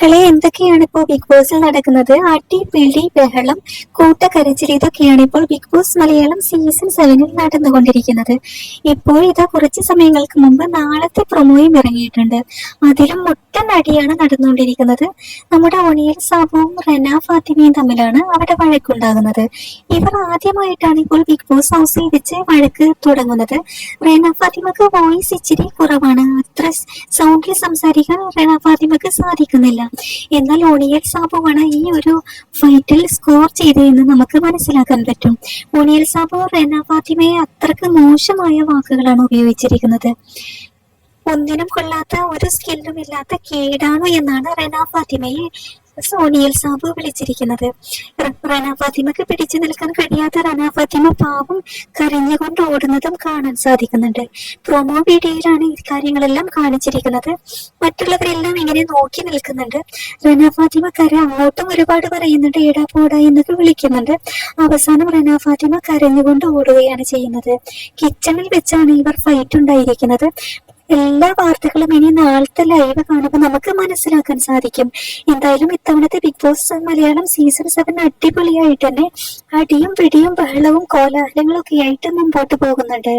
മക്കളെ, എന്തൊക്കെയാണ് ഇപ്പോൾ ബിഗ് ബോസിൽ നടക്കുന്നത്? അടിപിടി ബഹളം, കൂട്ടക്കരച്ചിൽ, ഇതൊക്കെയാണ് ഇപ്പോൾ ബിഗ് ബോസ് മലയാളം സീസൺ 7 നടന്നുകൊണ്ടിരിക്കുന്നത്. ഇപ്പോൾ ഇതാ കുറച്ച് സമയങ്ങൾക്ക് മുമ്പ് നാളത്തെ പ്രൊമോയും ഇറങ്ങിയിട്ടുണ്ട്. അതിലും മുട്ടൻ അടിയാണ് നടന്നുകൊണ്ടിരിക്കുന്നത്. നമ്മുടെ ഒണിയൽ സാബുവും റെന ഫാത്തിമയും തമ്മിലാണ് അവിടെ വഴക്കുണ്ടാകുന്നത്. ഇവർ ആദ്യമായിട്ടാണ് ഇപ്പോൾ ബിഗ് ബോസ് ഹൗസിൽ വെച്ച് വഴക്ക് തുടങ്ങുന്നത്. റെന ഫാത്തിമക്ക് വോയിസ് ഇച്ചിരി കുറവാണ്, അത്ര സൗണ്ടിൽ സംസാരിക്കാൻ റെന ഫാത്തിമക്ക് സാധിക്കുന്നില്ല. എന്നാൽ ഒണിയൽ സാബുവാണ് ഈ ഒരു ഫൈറ്റിൽ സ്കോർ ചെയ്തതെന്ന് നമുക്ക് മനസ്സിലാക്കാൻ പറ്റും. ഒണിയൽ സാബു റെന ഫാത്തിമയെ അത്രക്ക് മോശമായ വാക്കുകളാണ് ഉപയോഗിച്ചിരിക്കുന്നത്. ഒന്നിനും കൊള്ളാത്ത, ഒരു സ്കില്ലും ഇല്ലാത്ത കേടാണു എന്നാണ് റെന ഫാത്തിമയെ ഒണിയൽ സാബു വിളിച്ചിരിക്കുന്നത്. റെന ഫാത്തിമക്ക് പിടിച്ചു നിൽക്കാൻ കഴിയാത്ത റെന ഫാത്തിമ പാവം കരഞ്ഞുകൊണ്ട് ഓടുന്നതും കാണാൻ സാധിക്കുന്നുണ്ട്. പ്രൊമോ വീഡിയോയിലാണ് ഈ കാര്യങ്ങളെല്ലാം കാണിച്ചിരിക്കുന്നത്. മറ്റുള്ളവരെല്ലാം ഇങ്ങനെ നോക്കി നിൽക്കുന്നുണ്ട്. റെന ഫാത്തിമ അങ്ങോട്ടും ഒരുപാട് പറയുന്നുണ്ട്, എടാ പോടാ എന്നൊക്കെ വിളിക്കുന്നുണ്ട്. അവസാനം റെന ഫാത്തിമ കരഞ്ഞുകൊണ്ട് ഓടുകയാണ് ചെയ്യുന്നത്. കിച്ചണിൽ വെച്ചാണ് ഇവർ ഫൈറ്റ് ഉണ്ടായിരിക്കുന്നത്. എല്ലാ വാർത്തകളും ഇനി നാളത്തെ ലൈവ് കാണുമ്പോൾ നമുക്ക് മനസ്സിലാക്കാൻ സാധിക്കും. എന്തായാലും ഇത്തവണത്തെ ബിഗ് ബോസ് മലയാളം സീസൺ 7 അടിപൊളിയായിട്ട് തന്നെ അടിയും പിടിയും ബഹളവും കോലാഹലങ്ങളും ഒക്കെ ആയിട്ട് മുമ്പോട്ട് പോകുന്നുണ്ട്.